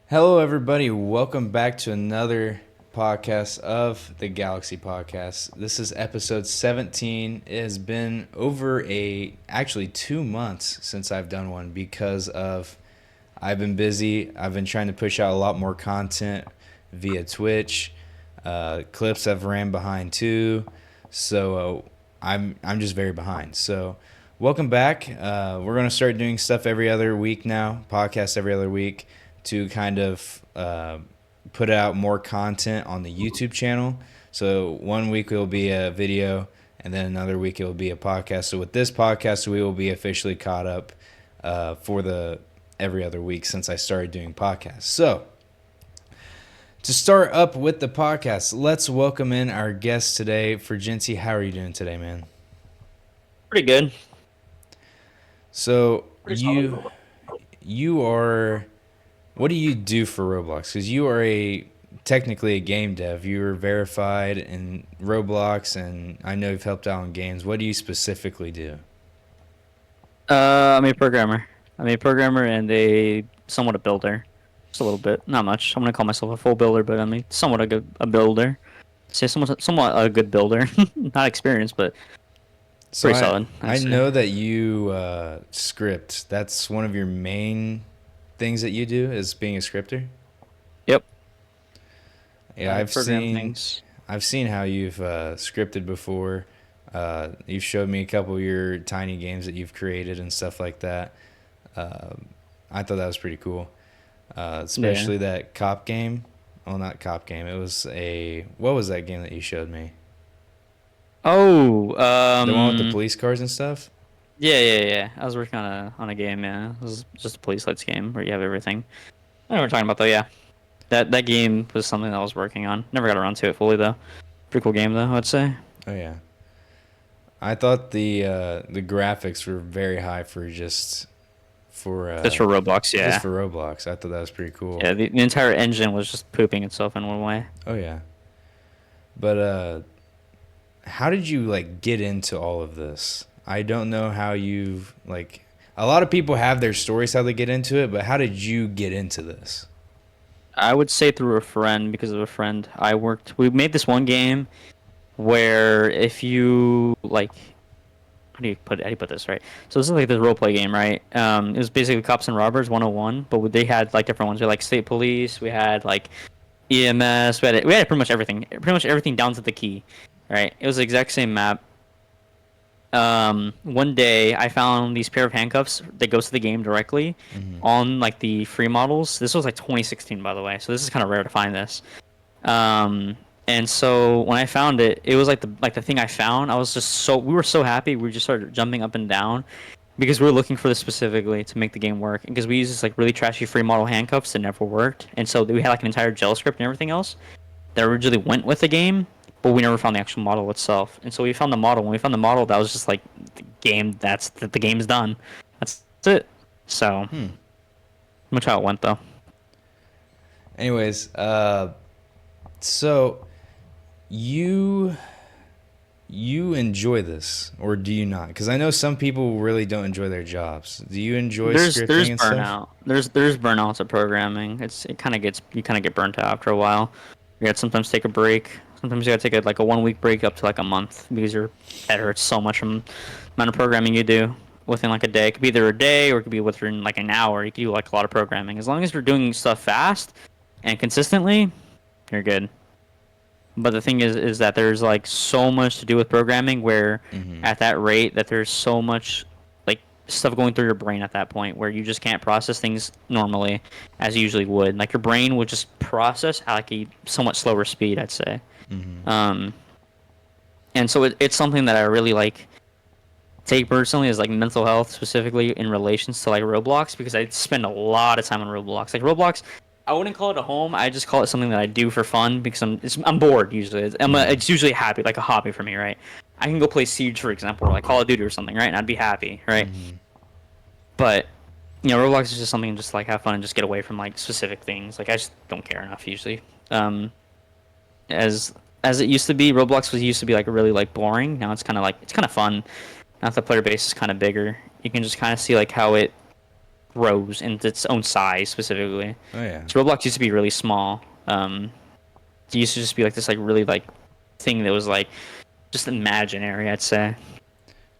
Hello, everybody. Welcome back to another podcast of the Galaxy Podcast. This is episode 17. It has been actually 2 months since I've done one because I've been busy. I've been trying to push out a lot more content via Twitch. Clips have ran behind too. So I'm just very behind. So welcome back. We're going to start doing stuff every other week now, podcast every other week to kind of put out more content on the YouTube channel. So one week it will be a video, and then another week it will be a podcast. So with this podcast, we will be officially caught up for the every other week since I started doing podcasts. So to start up with the podcast, let's welcome in our guest today. Fergenti, how are you doing today, man? Pretty good. So Pretty you solid. you are. What do you do for Roblox? Because you are technically a game dev. You're verified in Roblox, and I know you've helped out in games. What do you specifically do? I'm a programmer. I'm a programmer and somewhat a builder. Just a little bit, not much. I'm gonna call myself a full builder, but I'm somewhat a builder. Say somewhat a good builder. Not experienced, but So pretty I solid, I'd I say. know that you script. That's one of your main things that you do is being a scripter. Yep. Yeah, I I've program seen things. I've seen how you've scripted before. You've showed me a couple of your tiny games that you've created and stuff like that. I thought that was pretty cool, Yeah. especially that cop game. Well, not cop game. It was what was that game that you showed me? Oh, The one with the police cars and stuff. yeah. I was working on a game. Yeah, it was just a police lights game where you have everything. I know what we're talking about though. Yeah, that game was something that I was working on. Never got around to it fully though. Pretty cool game though, I'd say. Oh yeah, I thought the graphics were very high for for Just for Roblox, just yeah. for Roblox. I thought that was pretty cool. Yeah, the entire engine was just pooping itself in one way. Oh yeah, but how did you like get into all of this? I don't know how you've like. A lot of people have their stories how they get into it, but how did you get into this? I would say through a friend because of a friend. We made this one game where if you like, how do you put this right? So this is like this role play game, right? It was basically Cops and Robbers 101, but they had like different ones. We had like State Police, we had like EMS, we had pretty much everything down to the key, right? It was the exact same map. One day I found these pair of handcuffs that goes to the game directly Mm-hmm. on like the free models. This was like 2016, by the way, so this is kind of rare to find this. Um, and so when I found it, it was like the thing I found. I was just we were so happy. We just started jumping up and down because we were looking for this specifically to make the game work. Because we used this like really trashy free model handcuffs that never worked, and so we had like an entire gel script and everything else that originally went with the game, but we never found the actual model itself. And so we found the model. When we found the model, that was just like the game. The game's done. That's it. So Hmm. much how it went though. Anyways, so you you enjoy this or do you not? Because I know some people really don't enjoy their jobs. Do you enjoy There's scripting and stuff? burnout. There's burnout to programming. It kind of gets you kind of get burnt out after a while. You gotta sometimes take a break. Sometimes you gotta take like a 1 week break up to like a month because your head hurts so much from the amount of programming you do within like a day. It could be either a day or it could be within like an hour. You could do like a lot of programming. As long as you're doing stuff fast and consistently, you're good. But the thing is that there's like so much to do with programming where Mm-hmm. at that rate that there's so much like stuff going through your brain at that point where you just can't process things normally as you usually would. Like your brain would just process at like a somewhat slower speed, I'd say. Mm-hmm. Um, and so it's something that I really like take personally as like mental health specifically in relations to like Roblox because I spend a lot of time on Roblox. Like Roblox, I wouldn't call it a home. I just call it something that I do for fun because I'm bored usually. Mm-hmm. It's usually happy, like a hobby for me, right? I can go play Siege for example, or like Call of Duty or something, right? And I'd be happy, right? Mm-hmm. But Roblox is just something just like have fun and just get away from like specific things. Like I just don't care enough usually. Um, as as it used to be, Roblox was used to be like really like boring. Now it's kind of fun. Now that the player base is kind of bigger, you can just kind of see like how it grows in its own size specifically. Oh yeah. So Roblox used to be really small. It used to just be like this like really like thing that was like just imaginary, I'd say.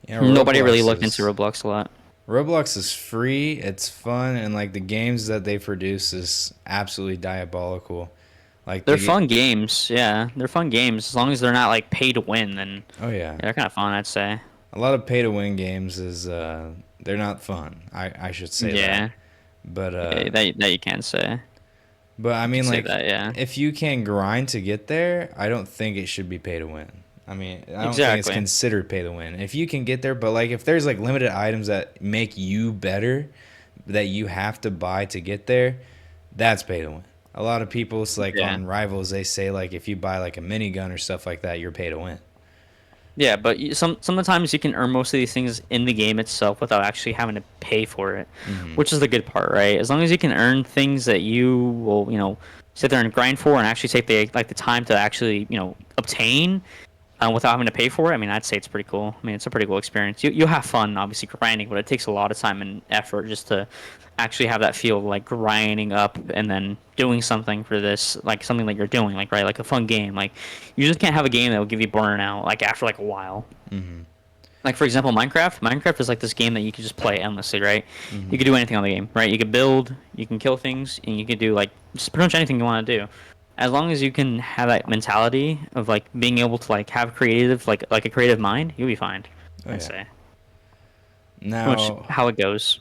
Yeah, Nobody really looked into Roblox a lot. Roblox is free, it's fun, and like the games that they produce is absolutely diabolical. Like They're fun games, yeah. They're fun games as long as they're not like pay to win. Then oh yeah, yeah, they're kind of fun, I'd say. a lot of pay to win games is they're not fun. I should say that. Yeah, But yeah, that you can say. I You can mean say like that, yeah. if you can grind to get there, I don't think it should be pay to win. I mean, I don't think it's Exactly. considered pay to win. If you can get there, but like if there's like limited items that make you better that you have to buy to get there, that's pay to win. A lot of people, it's like Yeah. on Rivals, they say like if you buy like a minigun or stuff like that, you're pay to win. Yeah, but sometimes you can earn most of these things in the game itself without actually having to pay for it, Hmm. which is the good part, right? As long as you can earn things that you will, sit there and grind for and actually take the time to actually, obtain without having to pay for it. I mean, I'd say it's pretty cool. I mean, it's a pretty cool experience. You'll have fun, obviously, grinding, but it takes a lot of time and effort just to actually have that feel of like grinding up and then doing something for this, like something that you're doing, like right, like a fun game. Like you just can't have a game that will give you burnout like after like a while. Hmm. Like for example, Minecraft. Minecraft is like this game that you can just play endlessly, right? You Hmm. can do anything on the game, right? You can build, you can kill things, and you can do like just pretty much anything you want to do. As long as you can have that mentality of like being able to like have creative like a creative mind, you'll be fine. Oh I'd yeah. say. Pretty much Now, how it goes.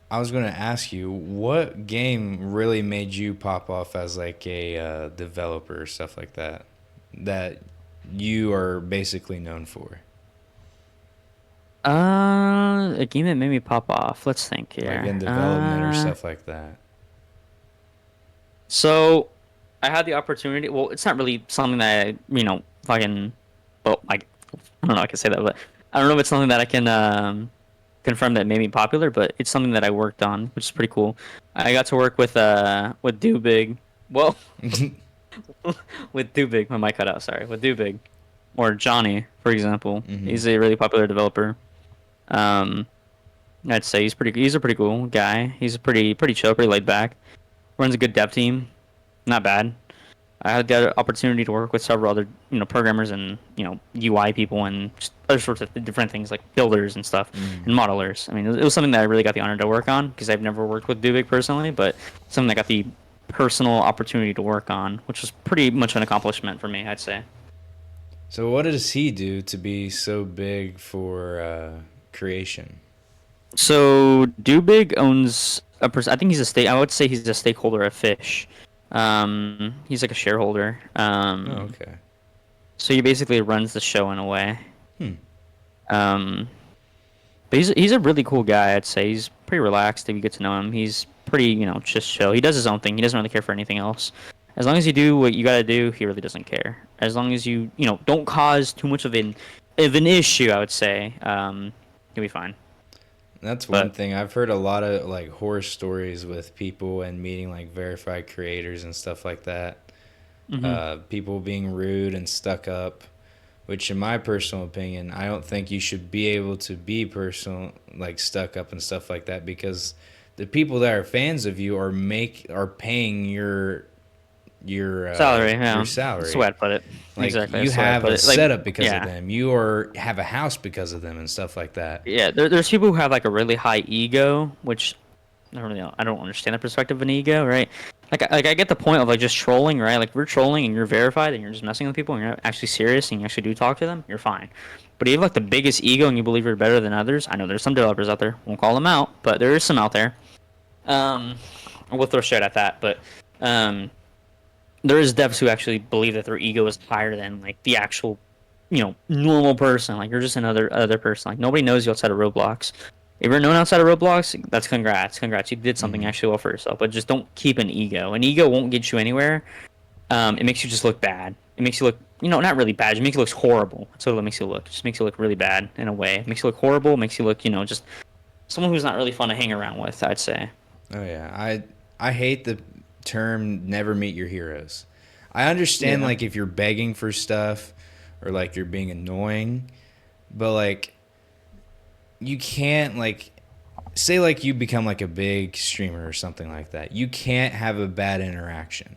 I was going to ask you, what game really made you pop off as like a developer or stuff like that, that you are basically known for, A game that made me pop off. Let's think like in here. development or stuff like that? So I had the opportunity. Well, it's not really something that I, fucking. Well, like I don't know. I can say that, but I don't know if it's something that I can confirm that made me popular. But it's something that I worked on, which is pretty cool. I got to work with Dubig. Well, with Dubig. My mic cut out. Sorry. With Dubig, or Johnny, for example. Hmm. He's a really popular developer. Um, I'd say he's a pretty cool guy. He's pretty chill, pretty laid back. Runs a good dev team. Not bad. I had the opportunity to work with several other, programmers and, UI people and just other sorts of different things like builders and stuff Hmm. and modelers. I mean, it was something that I really got the honor to work on because I've never worked with Dubik personally, but something that got the personal opportunity to work on, which was pretty much an accomplishment for me, I'd say. So what does he do to be so big for creation? So Dubig owns I think he's a I would say he's a stakeholder of Fish. He's like a shareholder. Oh, okay. So he basically runs the show in a way. Hmm. Um, but he's a really cool guy. I'd say he's pretty relaxed if you get to know him. He's pretty just chill. He does his own thing. He doesn't really care for anything else. As long as you do what you gotta do, he really doesn't care. As long as you don't cause too much of an issue, I would say you'll be fine. That's one But thing. I've heard a lot of like horror stories with people and meeting like verified creators and stuff like that. hmm People being rude and stuck up, which in my personal opinion, I don't think you should be able to be personal like stuck up and stuff like that because the people that are fans of you are paying salary, your yeah, that's the way salary. I'd put it. Like Exactly, you that's the way I'd have put a it. Like, setup because of yeah. them. You are have a house because of them and stuff like that. Yeah, there's people who have like a really high ego, which I don't understand the perspective of an ego, right? I get the point of like just trolling, right? Like if you're trolling and you're verified and you're just messing with people and you're not actually serious and you actually do talk to them, you're fine. But if you have like the biggest ego and you believe you're better than others, I know there's some developers out there. Won't call them out, but there is some out there. Um, we'll throw shit at that, but um, there is devs who actually believe that their ego is higher than like the actual, normal person. Like you're just another other person. Like nobody knows you outside of Roblox. If you're known outside of Roblox, that's congrats. You did something Hmm. actually well for yourself. But just don't keep an ego. An ego won't get you anywhere. It makes you just look bad. It makes you look, not really bad. It makes you look horrible. That's what it makes you look. It just makes you look really bad in a way. It makes you look horrible. It makes you look, just someone who's not really fun to hang around with, I'd say. Oh yeah, I hate the term "never meet your heroes." I understand Yeah. like if you're begging for stuff or like you're being annoying, but like you can't like say like you become like a big streamer or something like that. You can't have a bad interaction.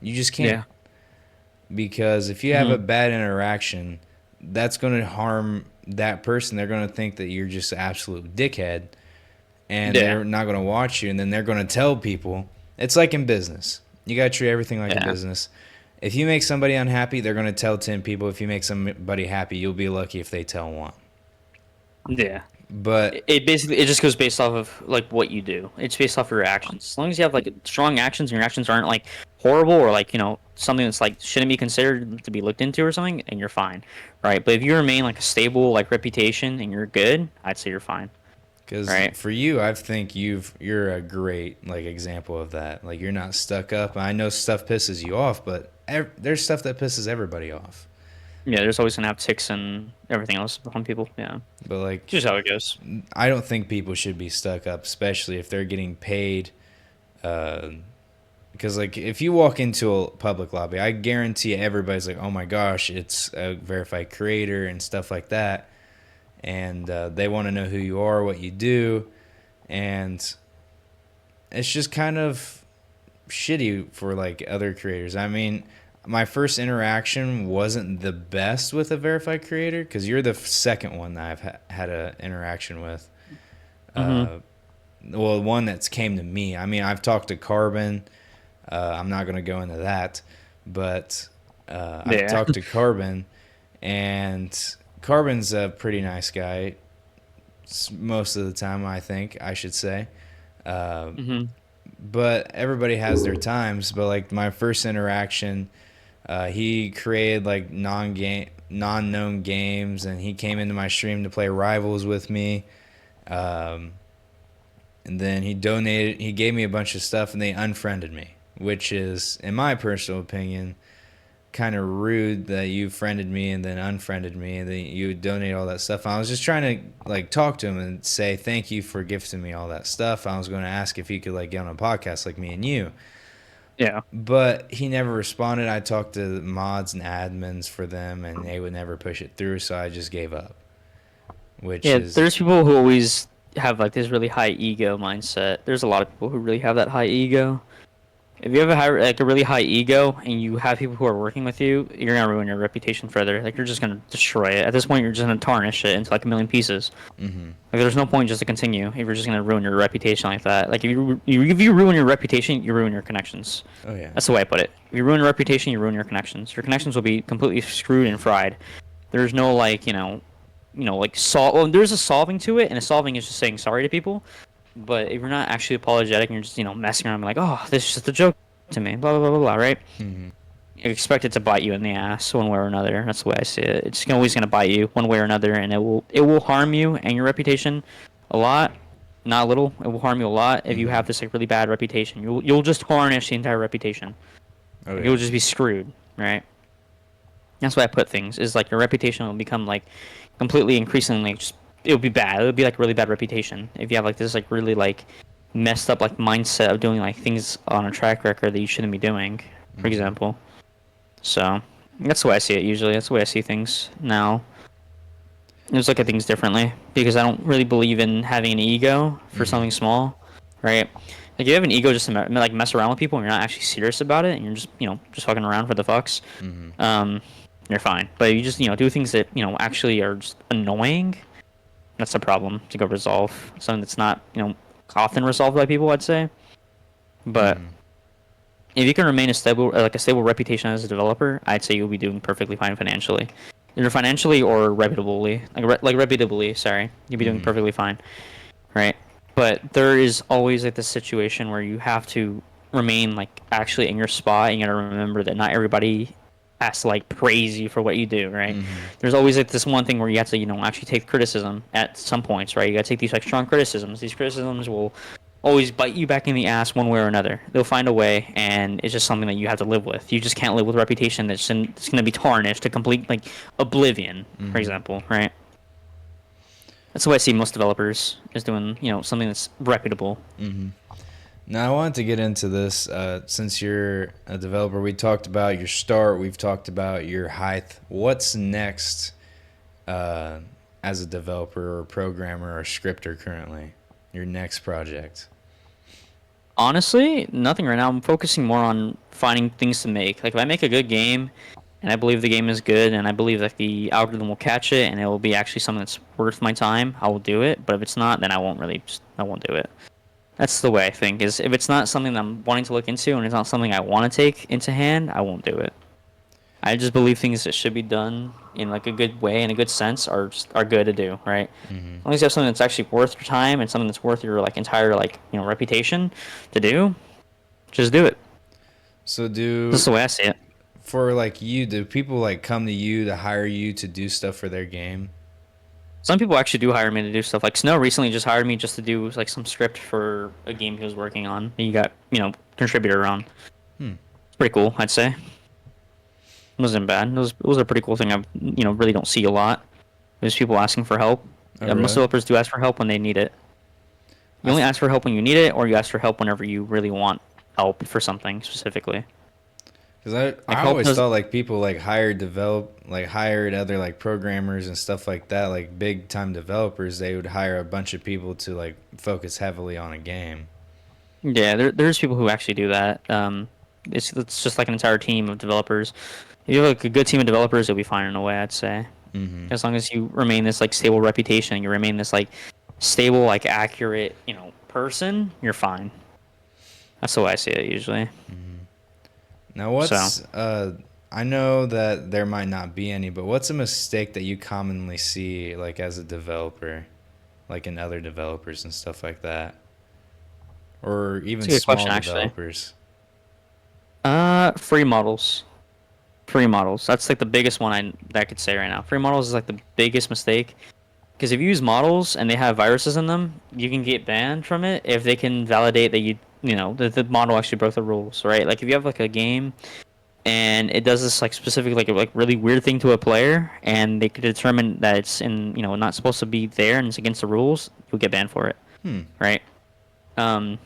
You just can't. Yeah. Because if you have a Hmm. bad interaction, that's going to harm that person. They're going to think that you're just an absolute dickhead, and Yeah. they're not going to watch you, and then they're going to tell people. It's like in business. You got to treat everything like a Yeah. business. If you make somebody unhappy, they're going to tell 10 people. If you make somebody happy, you'll be lucky if they tell one. Yeah. But It basically it just goes based off of like what you do. It's based off your actions. As long as you have like strong actions and your actions aren't like horrible or like something that's like shouldn't be considered to be looked into or something, and you're fine, right? But if you remain like a stable like reputation and you're good, I'd say you're fine, because right? for you, I think you're a great like example of that. Like you're not stuck up. I know stuff pisses you off, but there's stuff that pisses everybody off. Yeah, there's always gonna have ticks and everything else on people. Yeah, But like just how it goes. I don't think people should be stuck up, especially if they're getting paid. Uh, because like if you walk into a public lobby, I guarantee everybody's like, "Oh my gosh, it's a verified creator" and stuff like that, and they want to know who you are, what you do, and it's just kind of shitty for like other creators. I mean, my first interaction wasn't the best with a verified creator because you're the second one that I've had an interaction with. Hmm. Uh, well, one that's came to me. I mean, I've talked to Carbon. I'm not going to go into that, but I've Yeah. talked to Carbon, and Carbon's a pretty nice guy most of the time, I think, I should say. Uh, Hmm. but everybody has their times. But like my first interaction, he created like non-known games, and he came into my stream to play Rivals with me. Um, and then he gave me a bunch of stuff, and they unfriended me, which is, in my personal opinion, kind of rude that you friended me and then unfriended me and then you donate all that stuff. I was just trying to like talk to him and say thank you for gifting me all that stuff. I was going to ask if he could like get on a podcast like me and you, Yeah. but he never responded. I talked to mods and admins for them, and they would never push it through, so I just gave up. Which Yeah, is, there's people who always have like this really high ego mindset. There's a lot of people who really have that high ego. If you have like a really high ego and you have people who are working with you, you're gonna ruin your reputation further. Like you're just gonna destroy it. At this point, you're just gonna tarnish it into like a million pieces. mm-hmm. Like there's no point just to continue if you're just gonna ruin your reputation like that. Like if you ruin your reputation, you ruin your connections. Oh yeah. That's the way I put it. If you ruin your reputation, you ruin your connections. Your connections will be completely screwed and fried. There's no like like solve. Well, there's a solving to it, and a solving is just saying sorry to people. But if you're not actually apologetic and you're just messing around, like, oh, this is just a joke to me, blah blah blah blah blah, right? Mm-hmm. You expect it to bite you in the ass one way or another. That's the way I see it. It's always gonna bite you one way or another, and it will harm you and your reputation a lot. Not a little. It will harm you a lot if you Mm-hmm. have this like really bad reputation. You'll just tarnish the entire reputation. Oh Like, yeah. you'll just be screwed, right? That's why I put things is like your reputation will become like completely increasingly just it'll be bad. It'll be like a really bad reputation if you have like this like really like messed up like mindset of doing like things on a track record that you shouldn't be doing, for Mm-hmm. example. So that's the way I see it usually. That's the way I see things now. I just look at things differently because I don't really believe in having an ego for Mm-hmm. something small, right? Like you have an ego just to like mess around with people and you're not actually serious about it and you're just just fucking around for the fucks. Mm-hmm. Um, you're fine. But you just do things that actually are just annoying. That's a problem to go resolve. Something that's not often resolved by people, I'd say. But Mm-hmm. if you can remain a stable reputation as a developer, I'd say you'll be doing perfectly fine financially. Either financially or reputably, like reputably. Sorry, you'll be doing Mm-hmm. perfectly fine, right? But there is always like this situation where you have to remain like actually in your spot. And you gotta remember that not everybody has to like praise you for what you do, right? Mm-hmm. There's always like this one thing where you have to actually take criticism at some points, right? You gotta take these like strong criticisms. These criticisms will always bite you back in the ass one way or another. They'll find a way, and it's just something that you have to live with. You just can't live with reputation it's going to be tarnished to complete like oblivion, for Mm-hmm. example, right? That's the way I see most developers is doing, something that's reputable. Mm-hmm. Now, I wanted to get into this since you're a developer. We talked about your start. We've talked about your height. What's next uh, as a developer or programmer or scripter currently? Your next project. Honestly, nothing right now. I'm focusing more on finding things to make. Like if I make a good game, and I believe the game is good, and I believe that the algorithm will catch it, and it will be actually something that's worth my time, I will do it. But if it's not, then I won't do it. That's the way I think. Is if it's not something that I'm wanting to look into, and it's not something I want to take into hand, I won't do it. I just believe things that should be done in like a good way and a good sense are good to do, right? Mm-hmm. As long as you have something that's actually worth your time and something that's worth your like entire like reputation to do, just do it. So That's do the way I see it. for like you, do people like come to you to hire you to do stuff for their game? Some people actually do hire me to do stuff. Like Snow recently just hired me just to do like some script for a game he was working on. He got contributor on. Hmm. It's pretty cool, I'd say. It wasn't bad. It was a pretty cool thing. I really don't see a lot. There's people asking for help. Oh, Most really? developers do ask for help when they need it. You only ask for help when you need it, or you ask for help whenever you really want help for something specifically. Because Like I help always does. thought like people like hired other like programmers and stuff like that, like big time developers, they would hire a bunch of people to like focus heavily on a game. Yeah, there's people who actually do that. It's just like an entire team of developers. If you have like a good team of developers, you'll be fine in a way, I'd say. Mm-hmm. As long as you remain this like stable reputation, you remain this like stable, like accurate, person, you're fine. That's the way I see it usually. Now So, I know that there might not be any, but what's a mistake that you commonly see like as a developer, like in other developers and stuff like that, or it's even a good small question actually. developers? Free models. Free models. That's like the biggest one that I could say right now. Free models is like the biggest mistake. Because if you use models and they have viruses in them, you can get banned from it if they can validate that the model actually broke the rules, right? Like if you have like a game and it does this like specific like really weird thing to a player and they could determine that it's not supposed to be there and it's against the rules, you'll get banned for it, Hmm. right? Um,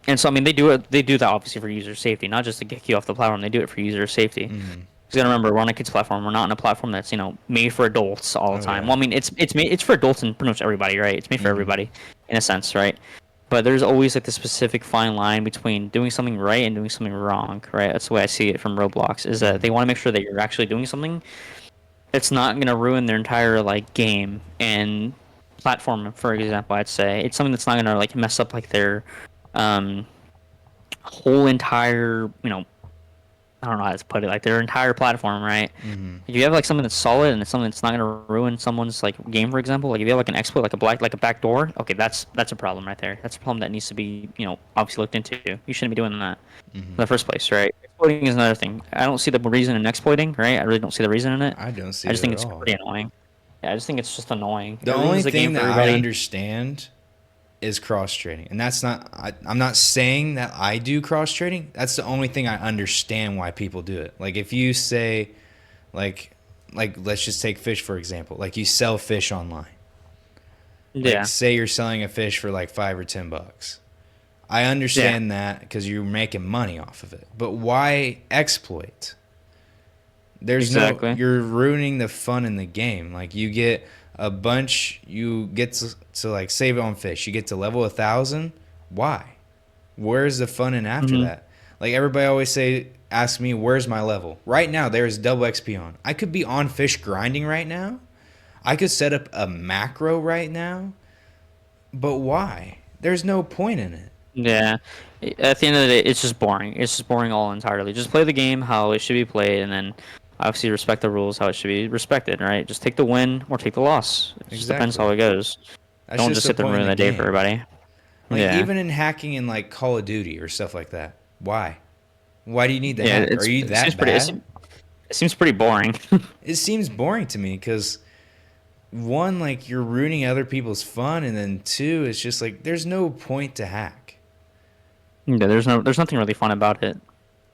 and so I mean they do that obviously for user safety, not just to kick you off the platform. They do it for user safety. Mm-hmm. You gotta remember, we're on a kids platform. We're not on a platform that's made for adults all the Oh time. yeah. Well, I mean, it's for adults and pretty much everybody, right? It's made for Mm-hmm. everybody, in a sense, right? But there's always like the specific fine line between doing something right and doing something wrong, right? That's the way I see it from Roblox. Is that they want to make sure that you're actually doing something that's not gonna ruin their entire like game and platform. For example, I'd say it's something that's not gonna like mess up like their um whole entire I don't know how to put it, like their entire platform, right? Mm-hmm. If you have like something that's solid and it's something that's not gonna ruin someone's like game, for example, like if you have like an exploit, like a back door, okay, that's a problem right there. That's a problem that needs to be, obviously looked into. You shouldn't be doing that in Mm-hmm. the first place, right? Exploiting is another thing. I don't see the reason in exploiting, right? I really don't see the reason in it. I don't I see just it think at it's all. pretty annoying. Yeah, I just think it's just annoying. The It only ruins the game thing for that I everybody. understand is cross trading, and that's not. I'm not saying that I do cross trading. That's the only thing I understand why people do it. Like if you say, like, like let's just take fish for example. Like you sell fish online. Like Yeah, say you're selling a fish for like $5 or $10. I yeah, understand that because you're making money off of it. But why exploit? exactly. You're ruining the fun in the game. Like you get to like save on fish. You get to level 1,000. Why? Where's the fun in after Hmm. that? Like everybody always ask me, where's my level? Right now, there is double XP on. I could be on fish grinding right now. I could set up a macro right now. But why? There's no point in it. Yeah. At the end of the day, it's just boring. It's just boring all entirely. Just play the game how it should be played, and then obviously respect the rules how it should be respected, right? Just take the win or take the loss. It just depends how Exactly. it goes. That's Don't just just the sit there and point in ruin the the day for game. everybody. Like Yeah. even in hacking in like Call of Duty or stuff like that. Why? Why do you need to Yeah, hack? Are you it seems that pretty bad? it seems pretty boring. It seems boring to me because one, like you're ruining other people's fun, and then two, it's just like there's no point to hack. Yeah, there's nothing really fun about it.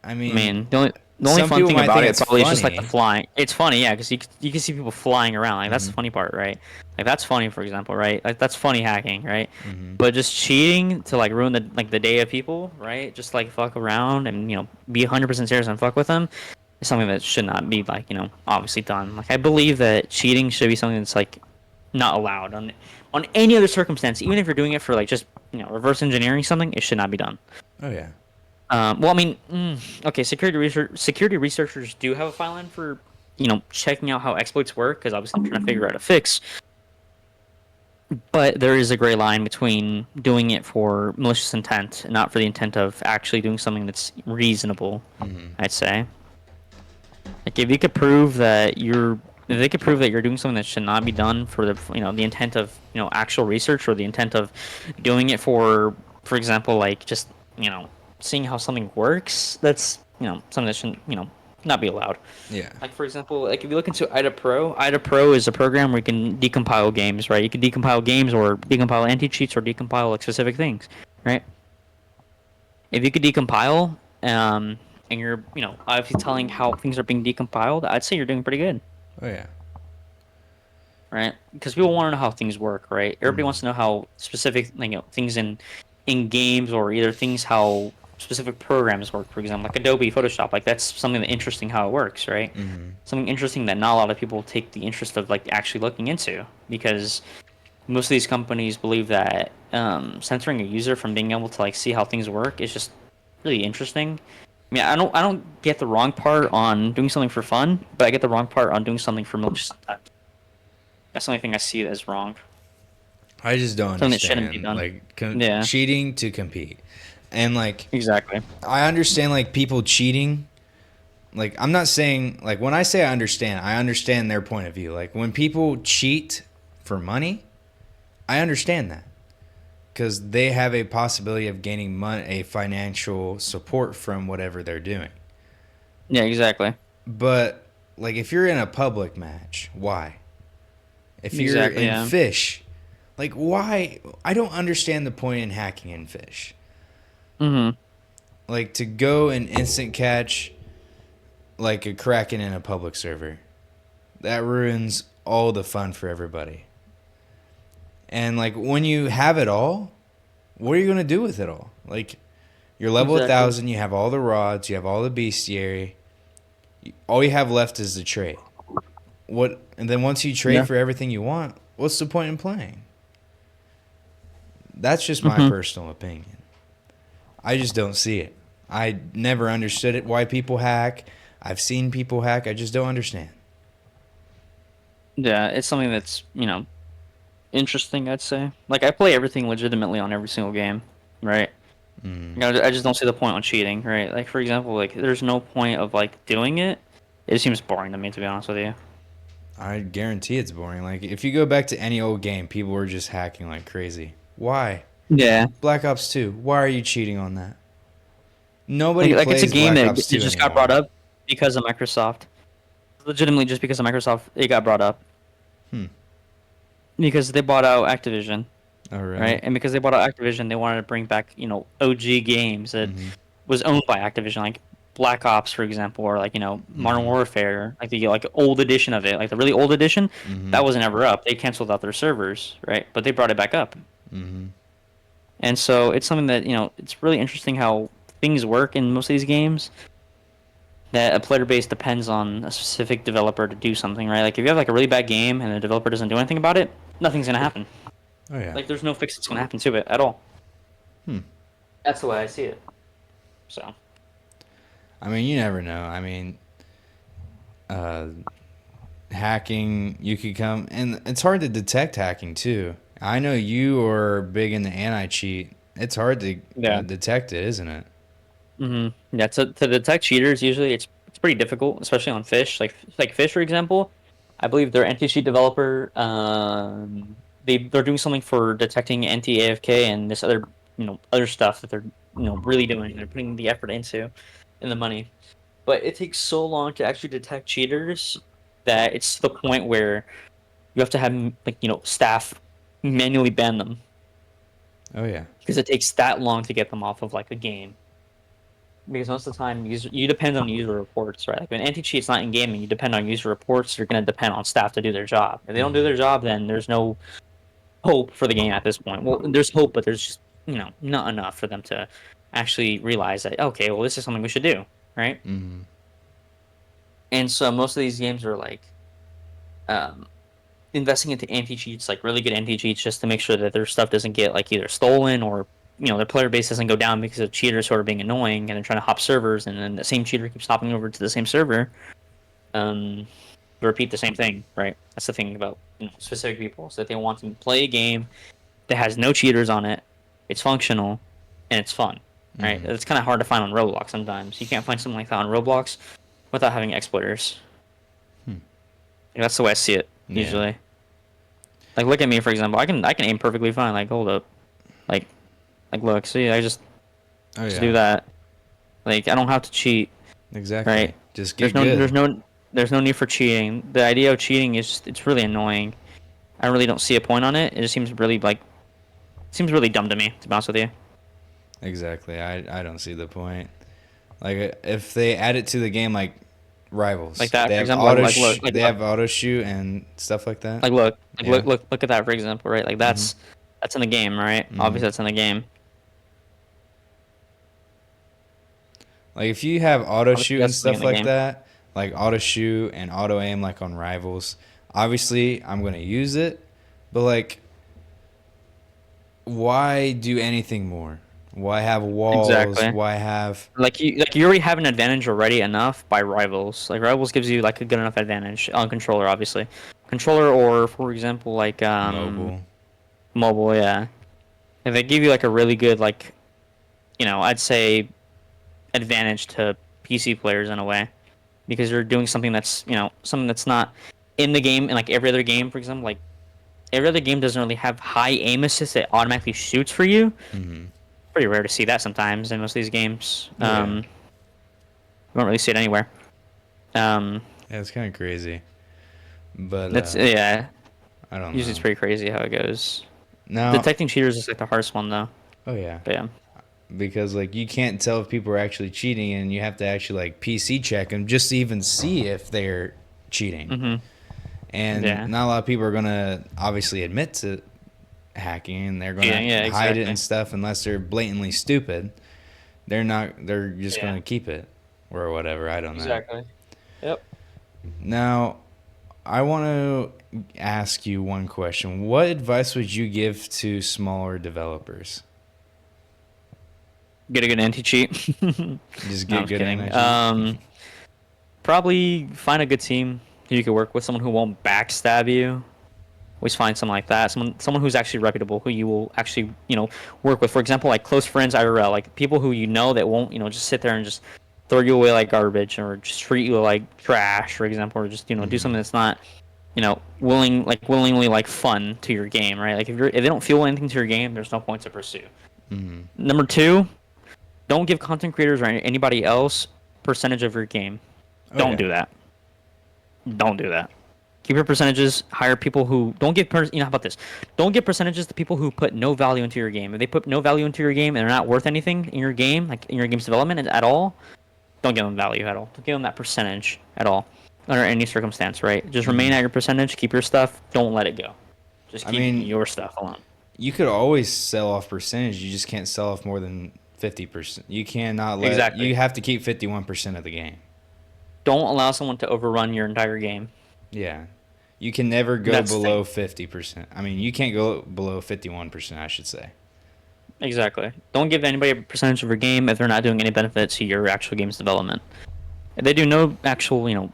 I I mean, mean, the only some fun people thing might about think it it's probably is just like the funny. flying. It's funny, yeah, because you can see people flying around. Like that's Hmm. the funny part, right? Like that's funny, for example, right? Like that's funny hacking, right? Hmm. But just cheating to like ruin the day of people, right? Just like fuck around and be 100% serious and fuck with them is something that should not be like obviously done. Like I believe that cheating should be something that's like not allowed on any other circumstance. Even if you're doing it for like just reverse engineering something, it should not be done. Oh yeah. Well, I mean, okay, security researchers do have a fine line for checking out how exploits work because obviously they're trying to figure out a fix. But there is a gray line between doing it for malicious intent and not for the intent of actually doing something that's reasonable. I'd say. Like if you could prove that if they could prove that you're doing something that should not be done for the intent of actual research or the intent of doing it for example like just seeing how something works, that's something that shouldn't not be allowed. Yeah. Like for example, like if you look into IDA Pro is a program where you can decompile games, right? You can decompile games or decompile anti-cheats or decompile like specific things, right? If you could decompile, and you're obviously telling how things are being decompiled, I'd say you're doing pretty good, Oh yeah. right? Because people want to know how things work, right? Everybody wants to know how specific things in games or either things how specific programs work. For example, like Adobe Photoshop, like that's something that interesting how it works, right? Something interesting that not a lot of people take the interest of like actually looking into because most of these companies believe that censoring a user from being able to like see how things work is just really interesting. I mean, I don't get the wrong part on doing something for fun, but I get the wrong part on doing something for malicious intent. That's the only thing I see as wrong. I just don't Something that shouldn't be understand done. like Yeah, cheating to compete, and like exactly. I understand like people cheating. Like I'm not saying like when I say I understand their point of view. Like when people cheat for money, I understand that because they have a possibility of gaining money, a financial support from whatever they're doing. Yeah, exactly. But like if you're in a public match, why? If you're Exactly. in Yeah. fish, like why? I don't understand the point in hacking in fish. Mhm. Like to go and instant catch like a kraken in a public server. That ruins all the fun for everybody. And like when you have it all, what are you gonna do with it all? Like you're level Exactly. 1,000, you have all the rods, you have all the bestiary. All you have left is the trade. What? And then once you trade Yeah. for everything you want, what's the point in playing? That's just my Mhm. personal opinion. I just don't see it. I never understood it. Why people hack? I've seen people hack. I just don't understand. Yeah, it's something that's interesting. I'd say. Like I play everything legitimately on every single game, right? I just don't see the point on cheating, right? Like for example, like there's no point of like doing it. It seems boring to me, to be honest with you. I guarantee it's boring. Like if you go back to any old game, people were just hacking like crazy. Why? Yeah. Black Ops 2. Why are you cheating on that? Nobody Like it's a plays game Black that Ops it 2 just got brought anymore. up because of Microsoft. Legitimately, just because of Microsoft, it got brought up Hmm. because they bought out Activision, Oh really? right? And because they bought out Activision, they wanted to bring back OG games that was owned by Activision, like Black Ops, for example, or like Modern Warfare, like the like old edition of it, like the really old edition. That wasn't ever up. They canceled out their servers, right? But they brought it back up, and so it's something that it's really interesting how things work in most of these games. That a player base depends on a specific developer to do something, right? Like if you have like a really bad game and the developer doesn't do anything about it, nothing's gonna happen. Oh yeah. Like there's no fix that's gonna happen to it at all. Hmm. That's the way I see it. So I mean, you never know. I mean, uh, hacking, you could come, and it's hard to detect hacking too. I know you are big in the anti cheat. It's hard to yeah. detect it, isn't it? Yeah, to detect cheaters usually it's pretty difficult, especially on fish. Like fish, for example, I believe their anti-cheat developer they're doing something for detecting anti-AFK and this other other stuff that they're really doing. They're putting the effort into and the money. But it takes so long to actually detect cheaters that it's to the point where you have to have like staff manually ban them Oh yeah. because it takes that long to get them off of like a game. Because most of the time, you depend on user reports, right? Like when anti-cheat's not in gaming, you depend on user reports. You're going to depend on staff to do their job. If they don't do their job, then there's no hope for the game at this point. Well, there's hope, but there's just not enough for them to actually realize that okay, well, this is something we should do, right? And so most of these games are like, um, investing into anti-cheats, like really good anti-cheats, just to make sure that their stuff doesn't get like either stolen or their player base doesn't go down because of cheaters who are being annoying and they're trying to hop servers, and then the same cheater keeps hopping over to the same server. Repeat the same thing, right? That's the thing about specific people, so that they want to play a game that has no cheaters on it, it's functional, and it's fun, right? It's kind of hard to find on Roblox sometimes. You can't find something like that on Roblox without having exploiters. That's the way I see it usually. Like, look at me, for example. I can aim perfectly fine. Like, hold up, like look, see, I just do that. Like, I don't have to cheat. Exactly. Right. Just get good. There's no need for cheating. The idea of cheating is just, it's really annoying. I really don't see a point on it. It just seems really dumb to me, to be honest with you. Exactly. I don't see the point. Like, if they add it to the game, like Rivals, like that, they for have example, they have auto shoot and stuff like that. Like, look, look at that, for example, right? Like, that's in the game, right? Obviously, that's in the game. Like, if you have auto shoot and stuff like that, like auto shoot and auto aim, like on Rivals, obviously I'm gonna use it, but like, why do anything more? Why have walls? Exactly. Why have you already have an advantage already enough by Rivals. Like, Rivals gives you like a good enough advantage on controller, obviously. Controller, or for example, like mobile, yeah. If they give you like a really good, like, I'd say advantage to PC players in a way, because you're doing something that's something that's not in the game. And like every other game, for example, like every other game doesn't really have high aim assist that automatically shoots for you. Pretty rare to see that sometimes in most of these games. You don't really see it anywhere. Yeah, it's kind of crazy. But that's I don't know. Usually it's pretty crazy how it goes. Now, detecting cheaters is like the hardest one though. Oh yeah. But yeah. Because like you can't tell if people are actually cheating, and you have to actually like PC check them just to even see if they're cheating. And not a lot of people are gonna obviously admit to hacking, and they're gonna hide it and stuff unless they're blatantly stupid. They're not. They're just gonna keep it or whatever. I don't know. Exactly. Yep. Now, I want to ask you one question. What advice would you give to smaller developers? Get a good anti-cheat. Just get good anti-cheat. Probably find a good team who you can work with. Someone who won't backstab you. Always find someone like that. Someone who's actually reputable, who you will actually work with. For example, like close friends IRL, like people who that won't just sit there and just throw you away like garbage, or just treat you like trash, for example, or just do something that's not willingly like fun to your game, right? Like if they don't feel anything to your game, there's no point to pursue. Number 2, don't give content creators or anybody else percentage of your game. Don't do that. Don't do that. Keep your percentages. Hire people who don't give. How about this? Don't give percentages to people who put no value into your game. If they put no value into your game and they're not worth anything in your game, like in your game's development at all, don't give them value at all. Don't give them that percentage at all, under any circumstance. Right? Just remain at your percentage. Keep your stuff. Don't let it go. Just keep your stuff alone. You could always sell off percentage. You just can't sell off more than 50%. You cannot let. Exactly. You have to keep 51% of the game. Don't allow someone to overrun your entire game. Yeah. You can never go below 50%. I mean, you can't go below 51%, I should say. Exactly. Don't give anybody a percentage of your game if they're not doing any benefit to your actual game's development. If they do no actual,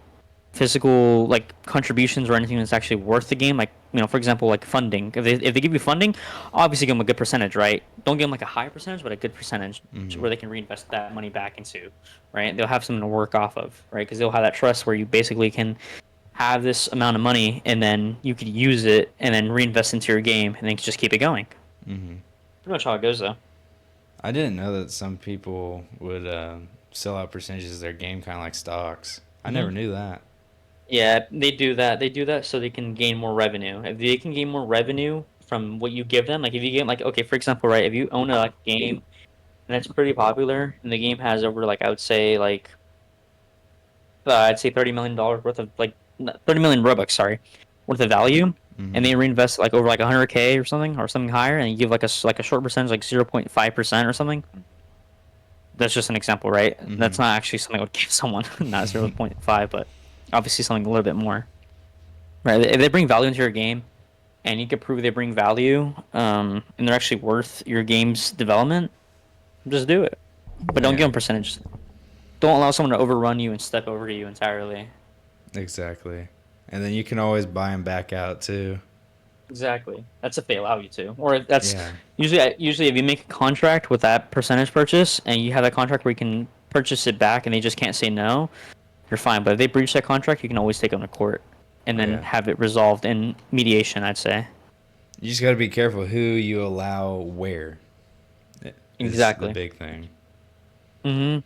physical like contributions or anything that's actually worth the game, like for example, like funding. If they give you funding, obviously give them a good percentage, right? Don't give them like a high percentage, but a good percentage where they can reinvest that money back into, right? They'll have something to work off of, right? Because they'll have that trust where you basically can have this amount of money and then you could use it and then reinvest into your game and then just keep it going. Pretty much how it goes, though. I didn't know that some people would sell out percentages of their game, kind of like stocks. I never knew that. Yeah, they do that. They do that so they can gain more revenue. If they can gain more revenue from what you give them, like if you get okay, for example, right, if you own a game and it's pretty popular and the game has over I would say $30 million worth of 30 million Robux, sorry, worth of value, and they reinvest over 100K or something higher, and you give a short percentage, 0.5% or something. That's just an example, right? That's not actually something I would give someone, not 0.5, but obviously something a little bit more. right? If they bring value into your game, and you can prove they bring value, and they're actually worth your game's development, just do it. But don't give Yeah, them percentages. Don't allow someone to overrun you and step over you entirely. exactly. And then you can always buy them back out too. Exactly. That's if they allow you to. Or if that's Yeah. usually if you make a contract with that percentage purchase and you have that contract where you can purchase it back and they just can't say no, you're fine. But if they breach that contract, you can always take them to court and Oh then yeah. have it resolved in mediation, I'd say. You just got to be careful who you allow where. Is the Exactly. big thing. Hmm.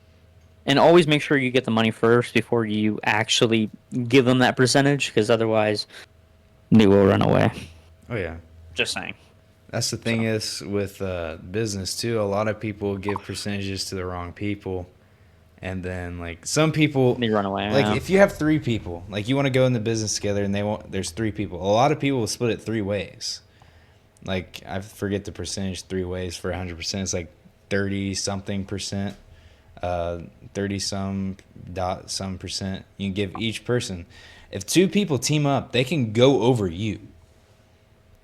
And always make sure you get the money first before you actually give them that percentage, because otherwise they will run away. Oh yeah. Just saying. That's the thing So is with business too. A lot of people give percentages to the wrong people, and then like some people, they run away. like Yeah. if you have three people, like you want to go in the business together, and they want there's three people. A lot of people will split it three ways. Like I forget the percentage three ways for 100%. It's like 30 something percent, 30 some percent. You can give each person. If two people team up, they can go over you.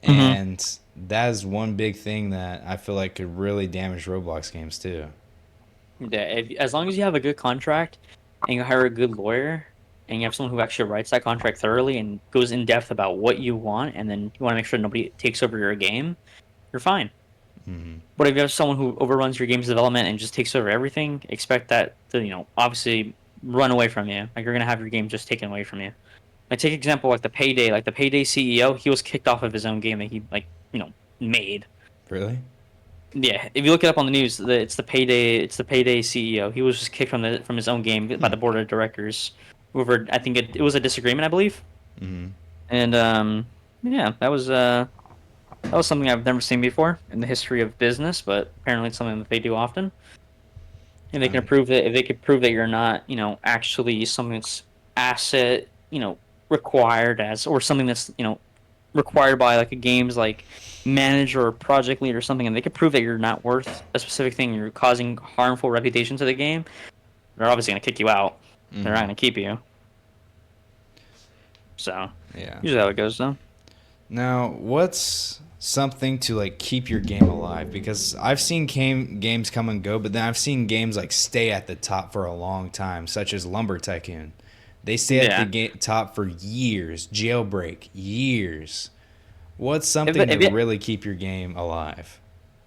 Hmm. And that is one big thing that I feel like could really damage Roblox games too. Yeah. As long as you have a good contract and you hire a good lawyer and you have someone who actually writes that contract thoroughly and goes in depth about what you want, and then you want to make sure nobody takes over your game, you're fine. Hmm. But if you have someone who overruns your game's development and just takes over everything, expect that to, obviously run away from you. Like, you're gonna have your game just taken away from you. Like, take example like the Payday CEO, he was kicked off of his own game that he made. Really? Yeah, if you look it up on the news, it's the Payday CEO. He was just kicked from his own game by Hmm. the board of directors. Over, I think it was a disagreement, I believe. Hmm. And yeah, that was something I've never seen before in the history of business, but apparently it's something that they do often. And they can I, prove that if they could prove that you're not, actually something that's asset, required as, or something that's, required by like a game's like manager or project lead or something, and they could prove that you're not worth a specific thing, you're causing harmful reputation to the game, they're obviously gonna kick you out. They're not hmm. gonna keep you. So Yeah. usually how it goes though. Now, what's something to like keep your game alive? Because I've seen games come and go, but then I've seen games like stay at the top for a long time, such as Lumber Tycoon. They stay at the Yeah. top for years. Jailbreak, years. What's If, something to if you, really keep your game alive?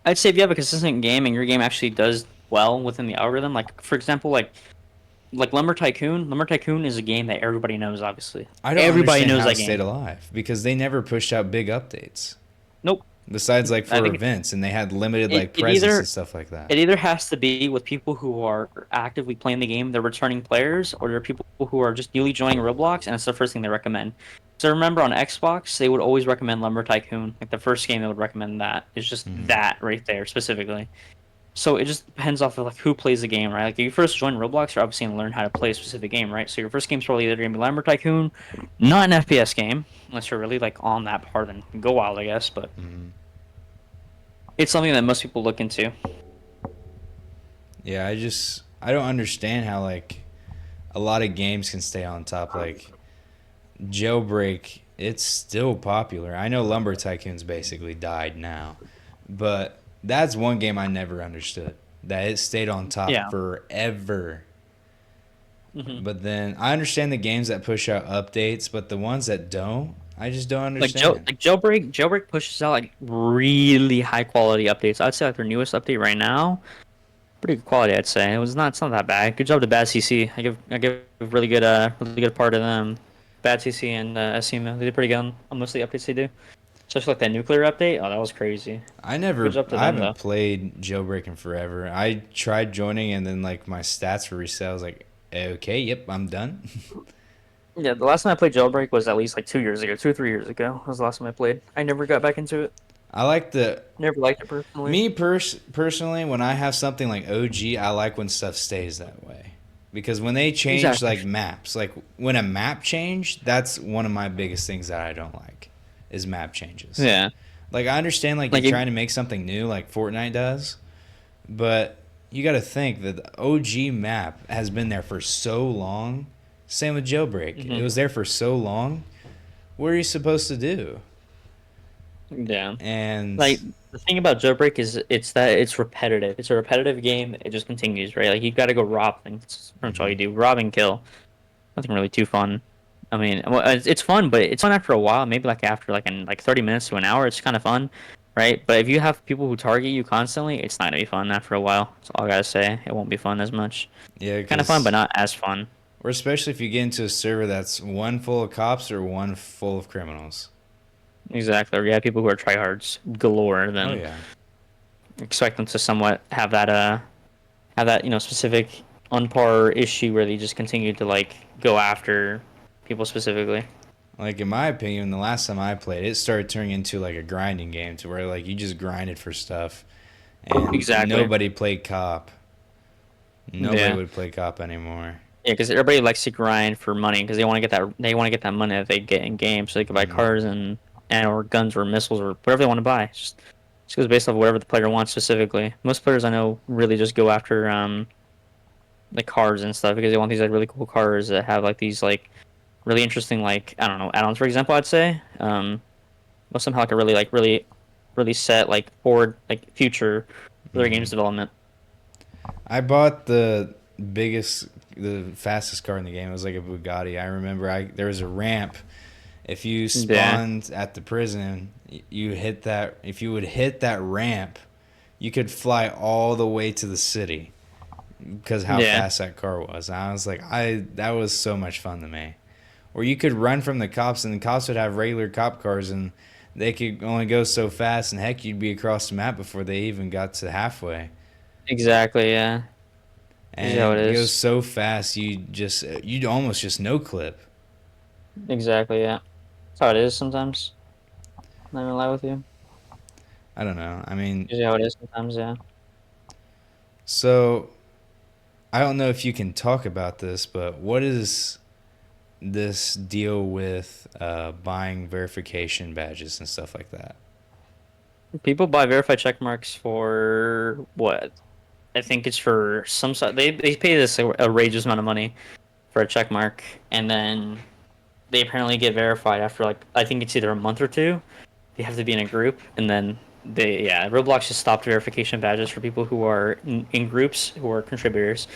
I'd say if you have a consistent game and your game actually does well within the algorithm, like for example, like Lumber Tycoon is a game that everybody knows. Obviously, I don't everybody understand knows how that it stayed game. alive because they never pushed out big updates. Nope. Besides, like I for think events, and they had limited it, like it presents and either stuff like that. it either has to be with people who are actively playing the game, they're returning players, or they're people who are just newly joining Roblox, and it's the first thing they recommend. So remember on Xbox, they would always recommend Lumber Tycoon. Like the first game they would recommend that. It's just Hmm. that right there specifically. So it just depends off of like who plays the game, right? Like if you first join Roblox, you're obviously gonna learn how to play a specific game, right? So your first game's probably either gonna be Lumber Tycoon, not an FPS game, unless you're really like on that part, then go wild, I guess. But Hmm. it's something that most people look into. Yeah, I don't understand how like a lot of games can stay on top. Like Jailbreak, it's still popular. I know Lumber Tycoon's basically died now, but that's one game I never understood. That it stayed on top Yeah. forever. Hmm. But then I understand the games that push out updates, but the ones that don't, I just don't understand. Jailbreak pushes out like really high quality updates. I'd say like their newest update right now, pretty good quality. I'd say it's not that bad. Good job to Bad CC. I give a really good part of them. Bad CC and SEMA. They did pretty good on most of the updates they do. Especially like that nuclear update. Oh, that was crazy. Good job to I them haven't though. played Jailbreak in forever. I tried joining and then like my stats were reset. I was like, okay, yep, I'm done. Yeah, the last time I played Jailbreak was at least like 2 years ago, 2 or 3 years ago. That was the last time I played. I never got back into it. I like the Never liked it personally. Me personally, when I have something like OG, I like when stuff stays that way. Because when they change Exactly. like maps, like when a map changed, that's one of my biggest things that I don't like is map changes. Yeah. Like I understand like you're Like if, trying to make something new like Fortnite does, but you got to think that the OG map has been there for so long. Same with Jailbreak. It mhm. was there for so long. what are you supposed to do? Yeah. And Like the thing about Jailbreak is it's that it's repetitive. It's a repetitive game. It just continues, right? Like you got to go rob things. That's pretty much all you do. Rob and kill. Nothing really too fun. I mean, well, it's fun, but it's fun after a while. Maybe like after like in like 30 minutes to an hour, it's kind of fun, right? But if you have people who target you constantly, it's not gonna be fun after a while. That's all I gotta say. It won't be fun as much. yeah, Kind of fun, but because not as fun. or especially if you get into a server that's one full of cops or one full of criminals. Exactly. Or you have people who are tryhards galore, Oh then yeah. expect them to somewhat have that specific unpar issue where they just continue to like go after people specifically. Like in my opinion, the last time I played, it started turning into like a grinding game to where like you just grinded for stuff, and Exactly. nobody played cop. Nobody Yeah. would play cop anymore. Yeah, because everybody likes to grind for money because they want to get that money that they get in games, so they can buy Hmm. cars and or guns or missiles or whatever they want to buy. Just goes based off whatever the player wants specifically. Most players I know really just go after like cars and stuff because they want these like really cool cars that have like these like really interesting like I don't know add-ons for example I'd say most of them have like a really set like forward like future for their Hmm. games development. I bought the fastest car in the game. It was like a Bugatti. I remember there was a ramp. If you Yeah, spawned at the prison, you hit that. If you would hit that ramp, you could fly all the way to the city because how yeah, fast that car was. And I was like, I that was so much fun to me. Or you could run from the cops, and the cops would have regular cop cars, and they could only go so fast, and heck, you'd be across the map before they even got to halfway. exactly. Yeah, this is how it And it goes is. so fast, you'd almost just no clip. Exactly. Yeah. That's how it is sometimes. Not gonna lie with you. I don't know. I mean, Usually how it is sometimes, yeah. so I don't know if you can talk about this, but what is this deal with buying verification badges and stuff like that? People buy verified check marks for what? I think it's for some sort. They pay this outrageous amount of money for a check mark, and then they apparently get verified after like I think it's either a month or two. They have to be in a group, and then Roblox just stopped verification badges for people who are in groups who are contributors.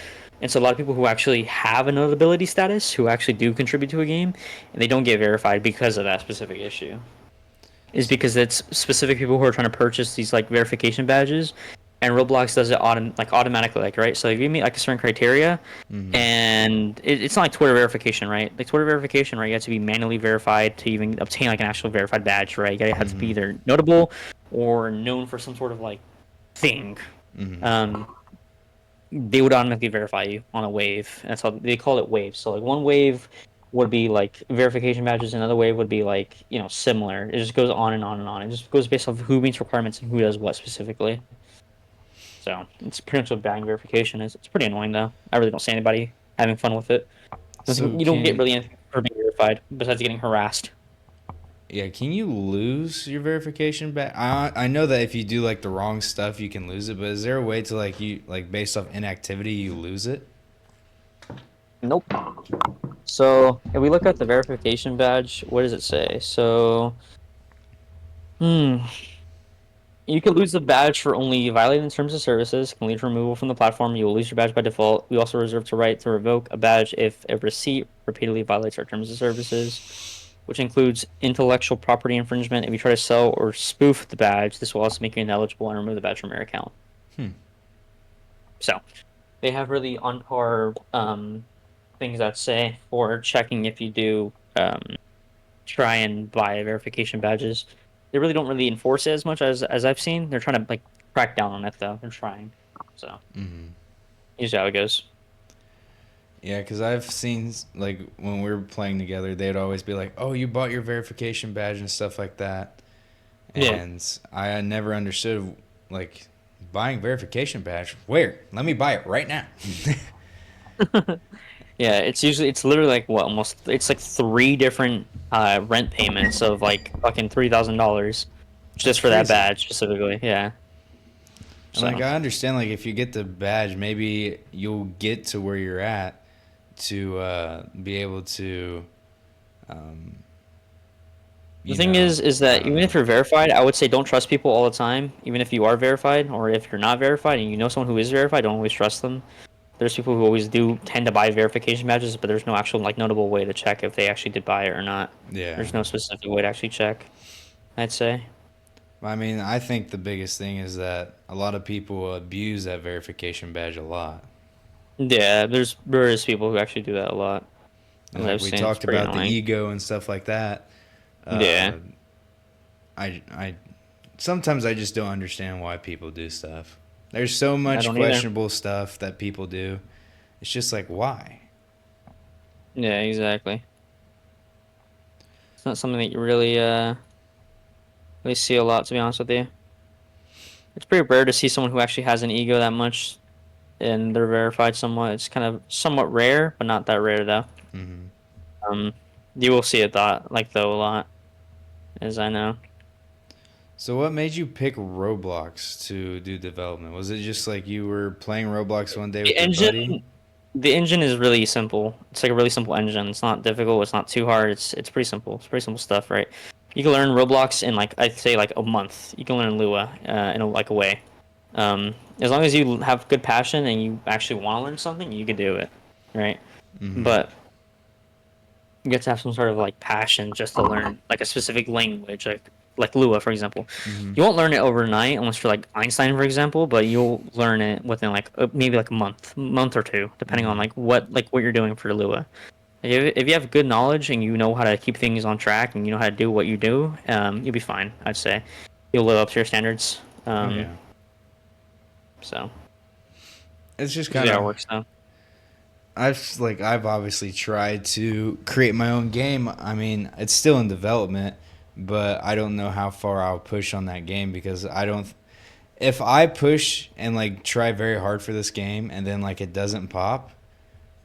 And so a lot of people who actually have a notability status, who actually do contribute to a game, and they don't get verified because of that specific issue. Is because it's specific people who are trying to purchase these like verification badges, and Roblox does it automatically, like right. So if you meet like a certain criteria, Mm-hmm. and it's not like Twitter verification, right? Like Twitter verification, right? You have to be manually verified to even obtain like an actual verified badge, right? You gotta have to be Mm-hmm. either notable or known for some sort of like thing. Mm-hmm. Um, they would automatically verify you on a wave. That's how they call it waves. So like one wave would be like verification badges, another wave would be like similar. It just goes on and on and on. It just goes based off of who meets requirements and who does what specifically. So it's pretty much what bagging verification is. It's pretty annoying though. I really don't see anybody having fun with it. So You don't get really anything for being verified besides getting harassed. can you lose your verification back? I know that if you do like the wrong stuff, you can lose it. But is there a way to like based off inactivity, you lose it? Nope. So if we look at the verification badge, what does it say? So, hmm, you can lose the badge for only violating the terms of services, can lead to removal from the platform. You will lose your badge by default. We also reserve the right to revoke a badge if a receipt repeatedly violates our terms of services, which includes intellectual property infringement. If you try to sell or spoof the badge, this will also make you ineligible and remove the badge from your account. Hmm. So they have really on par things that say for checking if you do try and buy verification badges. They really don't really enforce it as much as I've seen. They're trying to like crack down on it though. They're trying. So Mm-hmm. usually how it goes. Yeah, because I've seen like when we were playing together, they'd always be like, "Oh, you bought your verification badge and stuff like that," Yeah. and I never understood like buying verification badge. Where? Let me buy it right now. Yeah, it's literally like what almost it's like three different rent payments of like fucking $3,000 That's just for that crazy. badge specifically. Yeah. And like So I understand, like if you get the badge, maybe you'll get to where you're at to be able to um, The you thing know, is I that don't even if know. you're verified, I would say don't trust people all the time. Even if you are verified, or if you're not verified and you know someone who is verified, don't always trust them. There's people who always do tend to buy verification badges, but there's no actual like notable way to check if they actually did buy it or not. Yeah. There's no specific way to actually check, I'd say. I mean, I think the biggest thing is that a lot of people abuse that verification badge a lot. Yeah, there is people who actually do that a lot. And like I've we seen it's talked pretty about the annoying. ego and stuff like that. Yeah, Uh, I sometimes I just don't understand why people do stuff. There's so I much don't either. questionable stuff that people do. It's just like why? Yeah, exactly. It's not something that you really see a lot, to be honest with you. It's pretty rare to see someone who actually has an ego that much and they're verified somewhat. It's kind of somewhat rare, but not that rare though. Hmm. Um, you will see it though a lot, as I know. So what made you pick Roblox to do development? Was it just like you were playing Roblox one day The with your engine, buddy? the engine is really simple. It's like a really simple engine. It's not difficult. It's not too hard. It's pretty simple. It's pretty simple stuff, right? You can learn Roblox in like I'd say like a month. You can learn Lua in a way. As long as you have good passion and you actually want to learn something, you can do it, right? Hmm. But you get to have some sort of like passion just to learn like a specific language, like Lua, for example. Hmm. You won't learn it overnight unless you're like Einstein, for example, but you'll learn it within like maybe like a month or two, depending on Hmm. like what you're doing for Lua. If you have good knowledge and you know how to keep things on track and you know how to do what you do, you'll be fine. I'd say you'll live up to your standards. Oh yeah. So It's just kind usually how it of works though. I've obviously tried to create my own game. I mean, it's still in development, but I don't know how far I'll push on that game because I don't if I push and like try very hard for this game and then like it doesn't pop,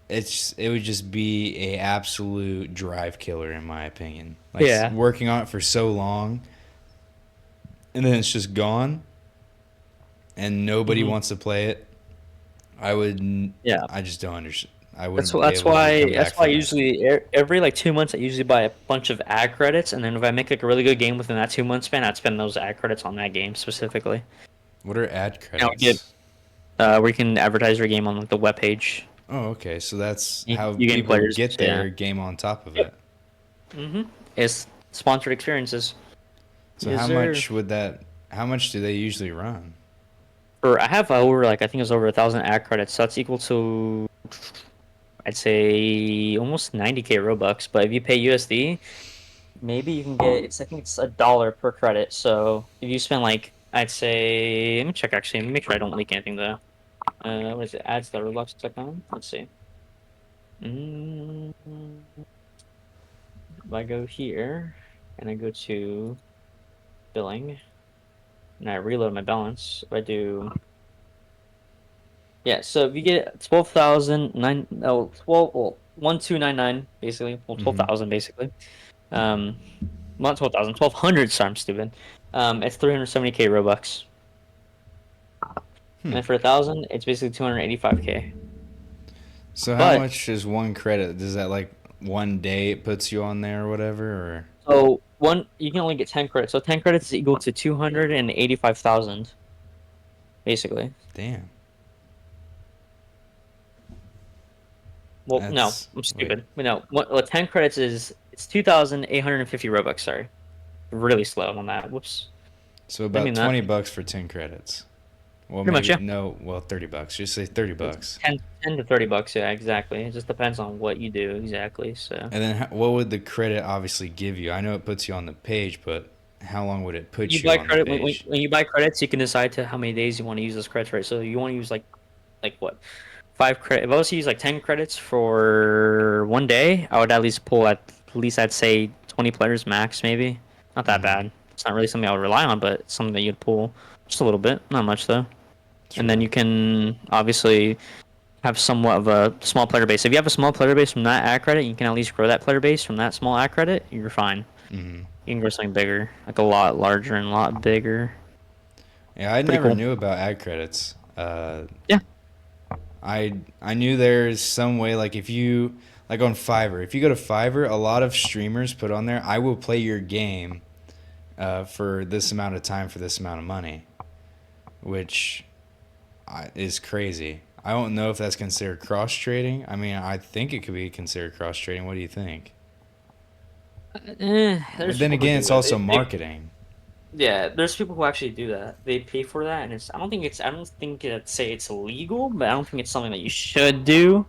it would just be a absolute drive killer in my opinion. Like Yeah. working on it for so long and then it's just gone and nobody Hmm. wants to play it. I would Yeah. I just don't understand. I That's wouldn't wh- be that's able to why come that's back why from it. usually every like 2 months I usually buy a bunch of ad credits, and then if I make like a really good game within that 2 month span, I'd spend those ad credits on that game specifically. What are ad And we get credits? where you can advertise your game on like the web page. Oh, okay. So that's You, how you gain people players. get Yeah. their game on top of Yep. it. It's sponsored experiences. So Yes, sir. how much do they usually run? For I have over like I think it's over 1,000 ad credits, so that's equal to I'd say almost 90K Robux. But if you pay USD, maybe you can get I think it's $1 per credit. So if you spend like I'd say let me check actually, let me make sure I don't leak anything though. What is it? Ads.roblox.com. Let's see. Mm, if I go here and I go to billing and I reload my balance, if I do yeah, so if you get 12,000 nine no 12 well 1,299 basically, well Mm-hmm. 12,000 basically. Um not 12,000, 1,200, sorry, I'm stupid. It's 370K Robux. And Hmm. then for 1,000, it's basically 285K. So how But much is one credit? Does that like one day it puts you on there or whatever? Or so one you can only get 10 credits. So 10 credits is equal to 285,000 basically. damn, Well, no, that's I'm wait. stupid. No, 10 credits is it's 2,850 Robux, sorry. Really slow on that. Whoops. So Didn't about mean that. 20 bucks for 10 credits. Well, Pretty much, maybe yeah. no. Well, 30 bucks. Just say 30 bucks. 10 to 30 bucks, yeah, exactly. It just depends on what you do exactly. So And then what would the credit obviously give you? I know it puts you on the page, but how long would it put you you buy on the credit when page? when you buy credits, you can decide to how many days you want to use those credits, right? So you want to use like what 5 credit. If I was to use like 10 credits for one day, I would at least pull at least I'd say 20 players max, maybe. Not that Mm-hmm. bad. It's not really something I would rely on, but it's something that you'd pull just a little bit, not much though. And then True. you can obviously have somewhat of a small player base. If you have a small player base from that ad credit, you can at least grow that player base from that small ad credit. You're fine. Mm-hmm. You can grow something bigger, like a lot larger and a lot bigger. Yeah, I Pretty never cool. knew about ad credits. Yeah. I knew there's some way like if you like on Fiverr. If you go to Fiverr, a lot of streamers put on there, "I will play your game for this amount of time for this amount of money," which is crazy. I don't know if that's considered cross trading. I mean, I think it could be considered cross trading. What do you think? But There's then people who again, do it's it. also marketing. Yeah, there's people who actually do that. They pay for that, and I don't think it say it's illegal, but I don't think it's something that you should do.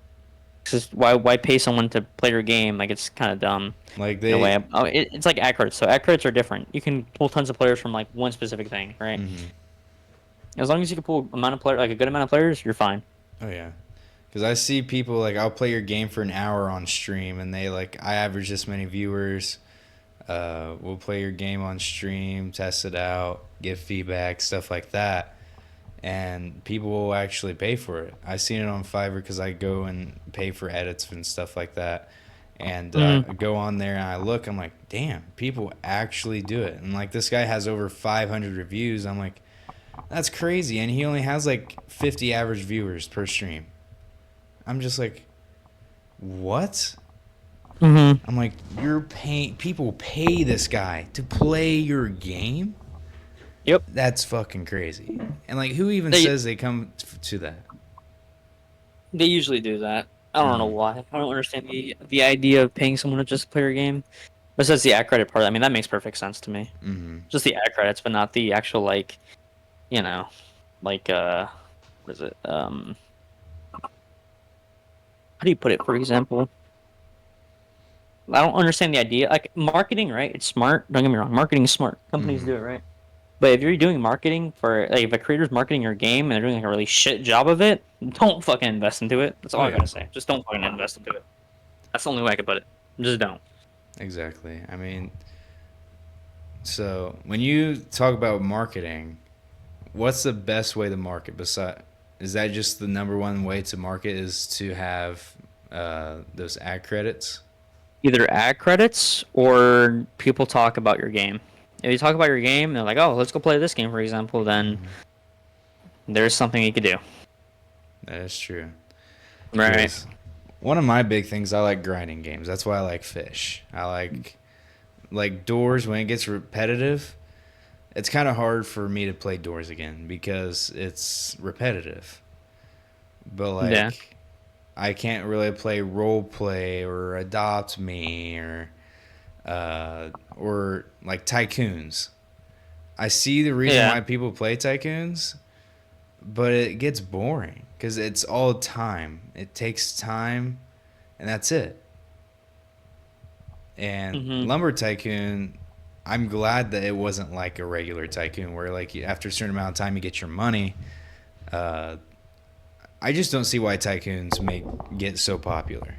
Because why pay someone to play your game? Like it's kind of dumb Like in a way. they, Oh, it's like ad credits. So ad credits are different. You can pull tons of players from like one specific thing, right? hmm As long as you can pull amount of player, like a good amount of players, you're fine. oh yeah, because I see people like I'll play your game for an hour on stream, and they like I average this many viewers. We'll play your game on stream, test it out, give feedback, stuff like that, and people will actually pay for it. I've seen it on Fiverr because I go and pay for edits and stuff like that, and Mm. go on there and I look. I'm like, damn, people actually do it. And like this guy has over 500 reviews. I'm like, that's crazy, and he only has like 50 average viewers per stream. I'm just like, what? Mm-hmm. I'm like, you're paying people pay this guy to play your game? Yep. That's fucking crazy. And like, who even They says they come to that? they usually do that. I don't know Mm-hmm. why. I don't understand the idea of paying someone to just play your game. Besides the ad credit part, I mean that makes perfect sense to me. Mm-hmm. Just the ad credits, but not the actual like, you know, like what is it? How do you put it? For example, I don't understand the idea. Like marketing, right? It's smart. Don't get me wrong. Marketing is smart. Companies Mm-hmm. do it, right? But if you're doing marketing for like if a creator's marketing your game and they're doing like a really shit job of it, don't fucking invest into it. That's all Oh I yeah, gotta say. Just don't fucking invest into it. That's the only way I could put it. Just don't. exactly. I mean, so when you talk about marketing, what's the best way to market? Beside, is that just the number one way to market is to have those ad credits? Either ad credits or people talk about your game. If you talk about your game, they're like, "Oh, let's go play this game," for example. Then Mm-hmm. there's something you could do. That is true. Right. Because one of my big things, I like grinding games. That's why I like fish. I like doors when it gets repetitive. It's kind of hard for me to play doors again because it's repetitive. But Yeah. like I can't really play role play or adopt me or like tycoons. I see the reason Yeah. why people play tycoons, but it gets boring because it's all time. It takes time, and that's it. And Mhm. Lumber Tycoon, I'm glad that it wasn't like a regular tycoon where like after a certain amount of time you get your money. Uh, I just don't see why tycoons make get so popular.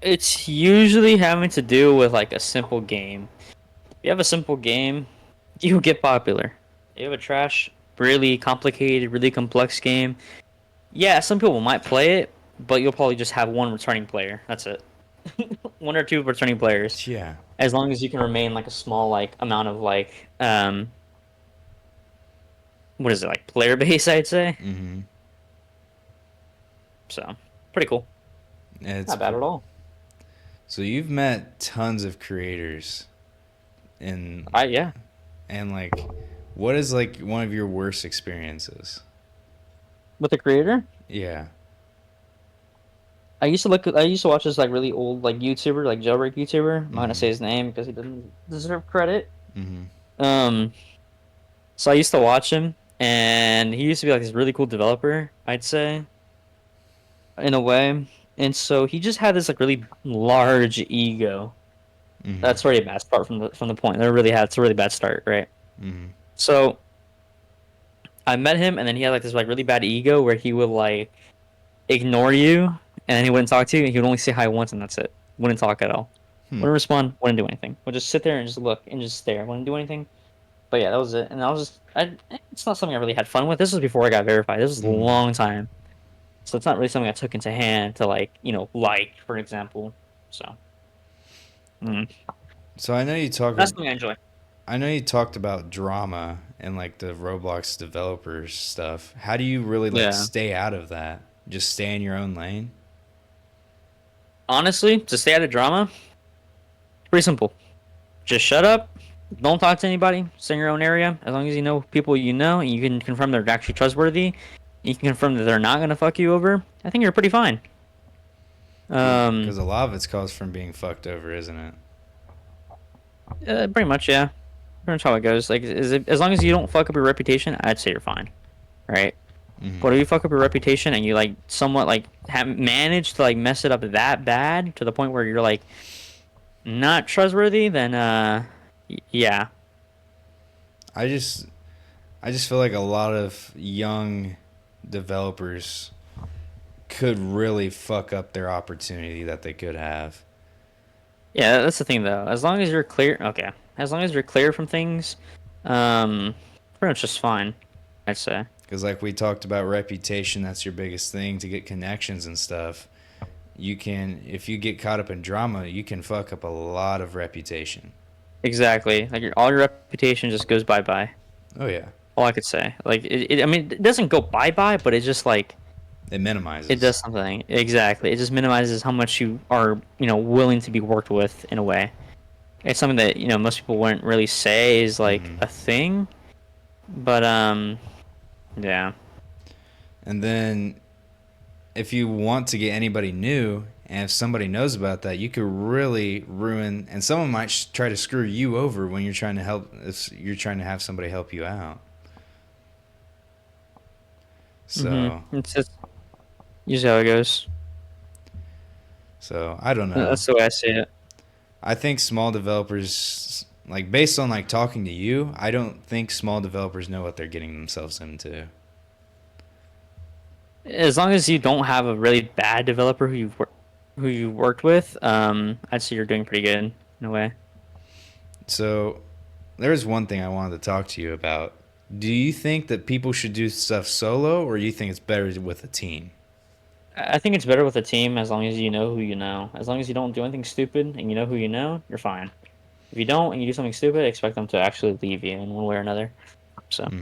It's usually having to do with like a simple game. If you have a simple game, you get popular. You have a trash, really complicated, really complex game. Yeah, some people might play it, but you'll probably just have one returning player. That's it. One or two returning players. Yeah. As long as you can remain like a small like amount of like what is it, like player base, I'd say. Mm-hmm. So pretty cool. It's Not bad at all. so you've met tons of creators and I Yeah. like what is like one of your worst experiences? With the creator? Yeah. I used to watch this like really old like YouTuber, like jailbreak YouTuber. I'm not gonna Mm-hmm. say his name because he doesn't deserve credit. Mm-hmm. Um, so I used to watch him, and he used to be like this really cool developer, I'd say, in a way. And so he just had this like really large ego. Mm-hmm. That's already a bad start from the point. It's a really bad start, right? Mm-hmm. So I met him, and then he had like this like really bad ego where he would like ignore you, and then he wouldn't talk to you, and he would only say hi once, and that's it. Wouldn't talk at all. Hmm. Wouldn't respond. Wouldn't do anything. Would just sit there and just look and just stare. Wouldn't do anything. But yeah, that was it. And I was just, it's not something I really had fun with. This was before I got verified. This was a Mm-hmm. long time, so it's not really something I took into hand to like, like, for example. So mm. So I know you talk. That's something I enjoy. I know you talked about drama and like the Roblox developers stuff. How do you really like Yeah. stay out of that? Just stay in your own lane? Honestly, to stay out of drama, pretty simple. Just shut up. Don't talk to anybody. Stay in your own area. As long as you know people you know and you can confirm they're actually trustworthy, you can confirm that they're not gonna fuck you over. I think you're pretty fine. Um, Because a lot of it's caused from being fucked over, isn't it? pretty much, yeah. Pretty much how it goes. Like, as long as you don't fuck up your reputation, I'd say you're fine, right? But if you fuck up your reputation and you like somewhat like have managed to like mess it up that bad to the point where you're like not trustworthy, then yeah, I just I just feel like a lot of young developers could really fuck up their opportunity that they could have. yeah. That's the thing though. As long as you're clear, okay. As long as you're clear from things, um, pretty much just fine. I'd say. Because, like we talked about, reputation, that's your biggest thing to get connections and stuff. You can, if you get caught up in drama, you can fuck up a lot of reputation. Exactly. Like all your reputation just goes bye bye. Oh, yeah. All I could say. Like I mean, it doesn't go bye bye, but it's just like It it minimizes. does something. Exactly. It just minimizes how much you are, willing to be worked with in a way. It's something that, most people wouldn't really say is like Hmm. a thing. But yeah. And then, if you want to get anybody new, and if somebody knows about that, you could really ruin. And someone might try to screw you over when you're trying to help. If you're trying to have somebody help you out. So, It's just usually how it goes. I don't know. That's the way I see it. I think small developers, like based on like talking to you, I don't think small developers know what they're getting themselves into. As long as you don't have a really bad developer who you worked with, I'd say you're doing pretty good in a way. So there's one thing I wanted to talk to you about. Do you think that people should do stuff solo, or do you think it's better with a team? I think it's better with a team as long as you know who you know. As long as you don't do anything stupid and you know who you know, you're fine. If you don't and you do something stupid, expect them to actually leave you in one way or another. So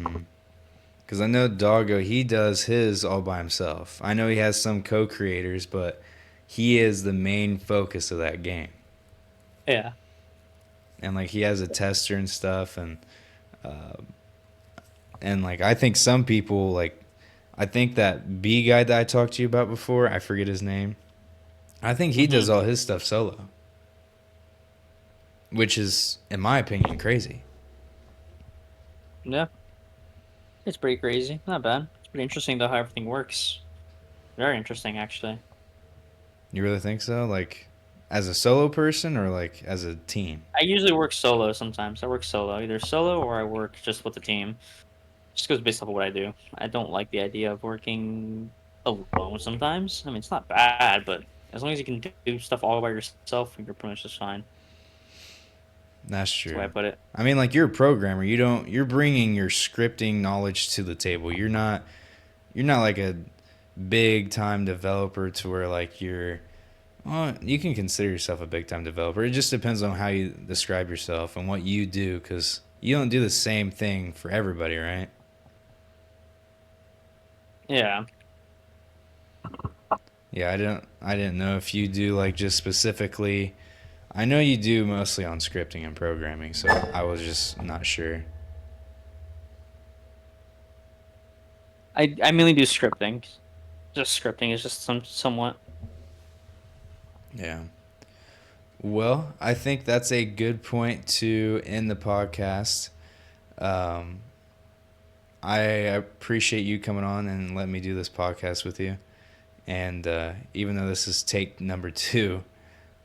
Because I know Doggo, he does his all by himself. I know he has some co-creators, but he is the main focus of that game. yeah. And like he has a tester and stuff, and like I think some people like, I think that B guy that I talked to you about before, I forget his name. I think he hmm does all his stuff solo, which is, in my opinion, crazy. Yeah. It's pretty crazy. Not bad. It's pretty interesting though how everything works. Very interesting actually. You really think so? Like, as a solo person or like as a team? I usually work solo sometimes. I work solo, either solo or I work just with the team. Just goes based off of what I do. I don't like the idea of working alone sometimes. I mean, it's not bad, but as long as you can do stuff all by yourself, you're pretty much just fine. That's That's the way I true. put it. I mean, like you're a programmer. You don't. You're bringing your scripting knowledge to the table. You're not. You're not like a big time developer to where like you're. Well, you can consider yourself a big time developer. It just depends on how you describe yourself and what you do, because you don't do the same thing for everybody, right? Yeah. Yeah, I didn't know if you do like just specifically. I know you do mostly on scripting and programming, so I was just not sure. I mainly do scripting. Just scripting is just somewhat. Yeah. Well, I think that's a good point to end the podcast. Um, I appreciate you coming on and letting me do this podcast with you. And even though this is take number two,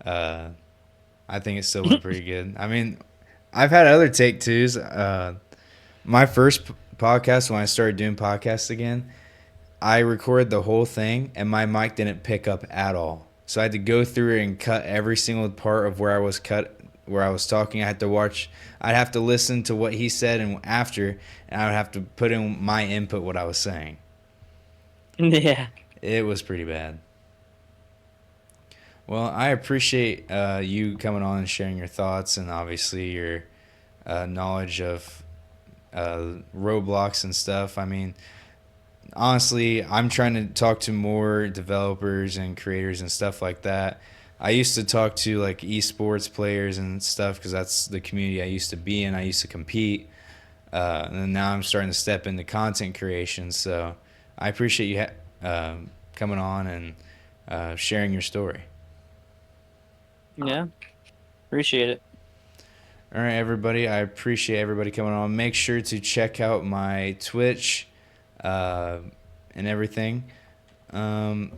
uh, I think it still went pretty good. I mean, I've had other take twos. My first podcast, when I started doing podcasts again, I recorded the whole thing and my mic didn't pick up at all. So I had to go through and cut every single part of where I was talking. I'd have to listen to what he said and after, and I would have to put in my input what I was saying. Yeah. It was pretty bad. Well, I appreciate you coming on and sharing your thoughts and obviously your knowledge of Roblox and stuff. I mean, honestly, I'm trying to talk to more developers and creators and stuff like that. I used to talk to like esports players and stuff because that's the community I used to be in. I used to compete, and then now I'm starting to step into content creation. So I appreciate you coming on and sharing your story. Yeah, appreciate it. All right, everybody. I appreciate everybody coming on. Make sure to check out my Twitch uh, and everything. Um,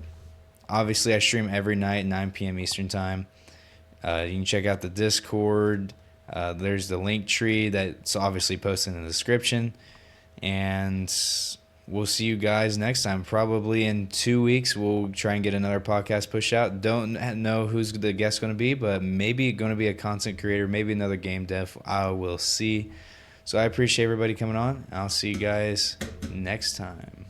Obviously, I stream every night, 9 p.m. Eastern Time. You can check out the Discord. There's the link tree that's obviously posted in the description. And we'll see you guys next time. Probably in 2 weeks, we'll try and get another podcast push out. Don't know who's the guest going to be, but maybe going to be a content creator, maybe another game dev. I will see. So I appreciate everybody coming on. I'll see you guys next time.